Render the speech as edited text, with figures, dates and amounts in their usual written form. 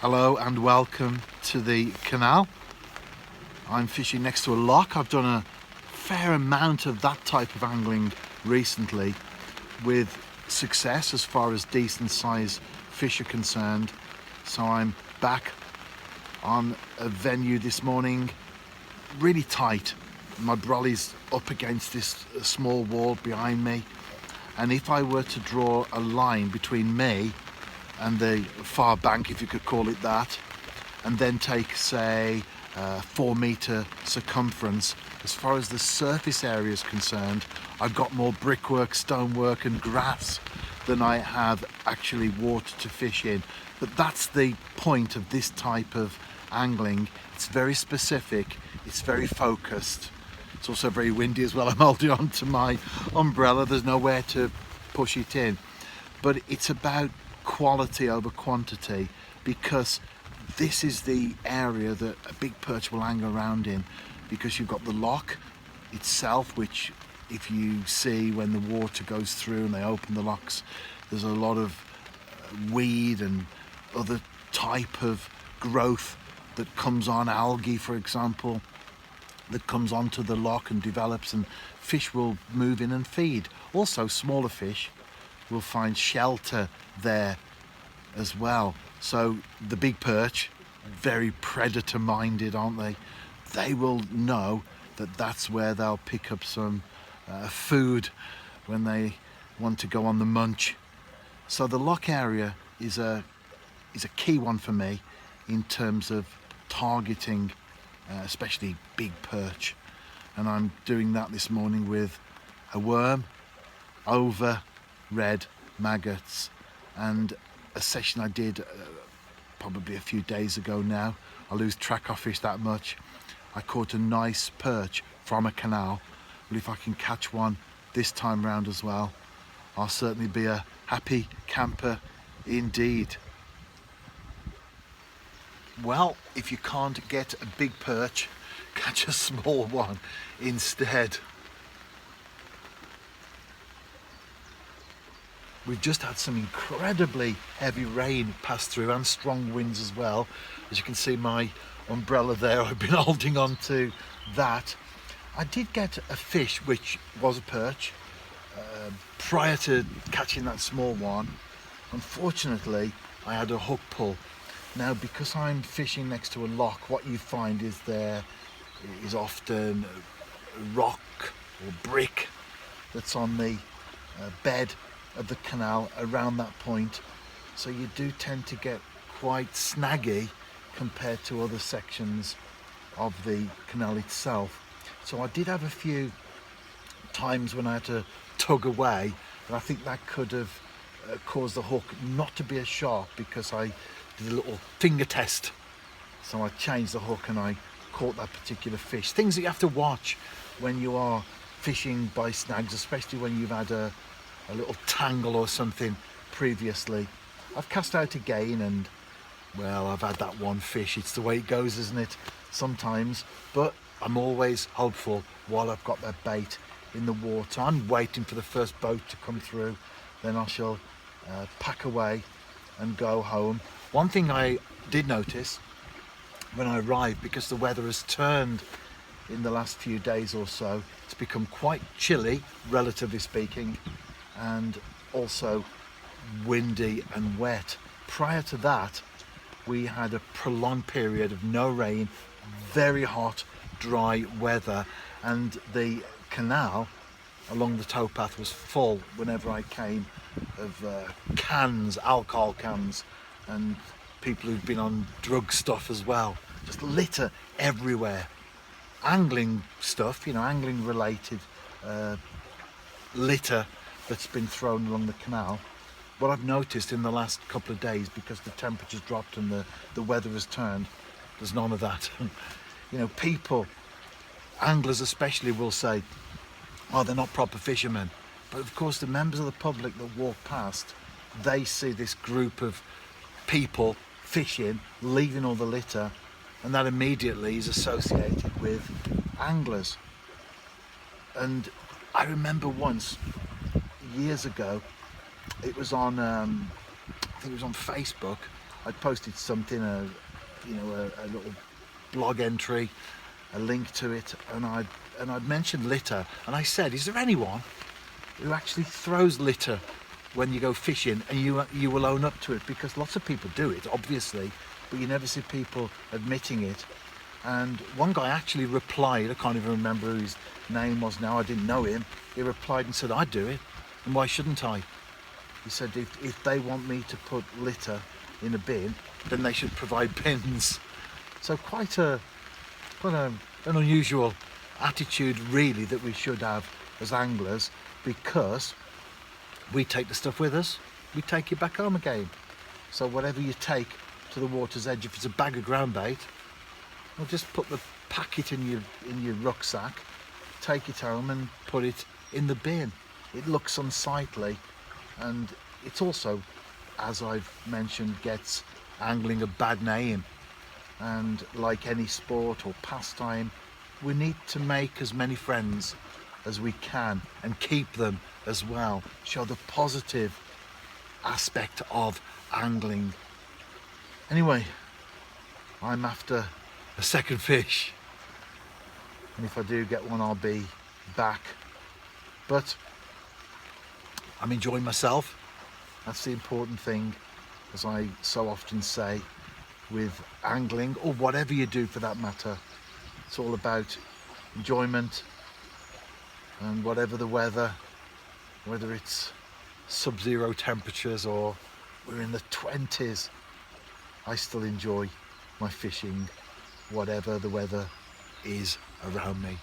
Hello and welcome to the canal. I'm fishing next to a lock. I've done a fair amount of that type of angling recently with success as far as decent size fish are concerned. So I'm back on a venue this morning, really tight. My brolly's up against this small wall behind me, and if I were to draw a line between me and the far bank, if you could call it that, and then take, say, 4 metre circumference, as far as the surface area is concerned, I've got more brickwork, stonework and grass than I have actually water to fish in. But that's the point of this type of angling. It's very specific, it's very focused. It's also very windy as well. I'm holding on to my umbrella, there's nowhere to push it in. But it's about quality over quantity, because this is the area that a big perch will hang around in, because you've got the lock itself, which if you see when the water goes through and they open the locks, there's a lot of weed and other type of growth that comes on, algae for example, that comes onto the lock and develops, and fish will move in and feed. Also smaller fish will find shelter there as well. So the big perch, very predator minded, aren't they? They will know that that's where they'll pick up some food when they want to go on the munch. So the lock area is a key one for me in terms of targeting especially big perch, and I'm doing that this morning with a worm over red maggots, and a session I did probably a few days ago now. I lose track of fish that much. I caught a nice perch from a canal. Well, if I can catch one this time round as well, I'll certainly be a happy camper indeed. Well, if you can't get a big perch, catch a small one instead. We've just had some incredibly heavy rain pass through and strong winds as well. As you can see, my umbrella there, I've been holding on to that. I did get a fish which was a perch prior to catching that small one. Unfortunately, I had a hook pull. Now, because I'm fishing next to a lock, what you find is there is often rock or brick that's on the bed of the canal around that point, so you do tend to get quite snaggy compared to other sections of the canal itself. So I did have a few times when I had to tug away, and I think that could have caused the hook not to be as sharp, because I did a little finger test. So I changed the hook and I caught that particular fish. Things that you have to watch when you are fishing by snags, especially when you've had a little tangle or something previously. I've cast out again, and well, I've had that one fish. It's the way it goes, isn't it, sometimes? But I'm always hopeful while I've got that bait in the water. I'm waiting for the first boat to come through, then I shall pack away and go home. One thing I did notice when I arrived, because the weather has turned in the last few days or so, it's become quite chilly, relatively speaking, and also windy and wet. Prior to that, we had a prolonged period of no rain, very hot, dry weather, and the canal along the towpath was full whenever I came of cans, alcohol cans, and people who've been on drug stuff as well. Just litter everywhere. Angling stuff, angling related litter that's been thrown along the canal. What I've noticed in the last couple of days, because the temperature's dropped and the weather has turned, there's none of that. People, anglers especially, will say, oh, they're not proper fishermen. But of course, the members of the public that walk past, they see this group of people fishing, leaving all the litter, and that immediately is associated with anglers. And I remember once, years ago, it was on, I think it was on Facebook, I'd posted something, a little blog entry, a link to it, and I'd mentioned litter, and I said, is there anyone who actually throws litter when you go fishing, and you will own up to it? Because lots of people do it, obviously, but you never see people admitting it. And one guy actually replied, I can't even remember who his name was now, I didn't know him. He replied and said, I'd do it, and why shouldn't I? He said, if they want me to put litter in a bin, then they should provide bins. So quite an unusual attitude, really, that we should have as anglers, because we take the stuff with us, we take it back home again. So whatever you take to the water's edge, if it's a bag of ground bait, well, just pack it in your rucksack, take it home and put it in the bin. It looks unsightly, and it's also, as I've mentioned, gets angling a bad name. And like any sport or pastime, we need to make as many friends as we can and keep them as well. Show the positive aspect of angling. Anyway, I'm after a second fish, and if I do get one, I'll be back. But I'm enjoying myself. That's the important thing, as I so often say, with angling, or whatever you do for that matter. It's all about enjoyment, and whatever the weather, whether it's sub-zero temperatures or we're in the 20s, I still enjoy my fishing, whatever the weather is around me.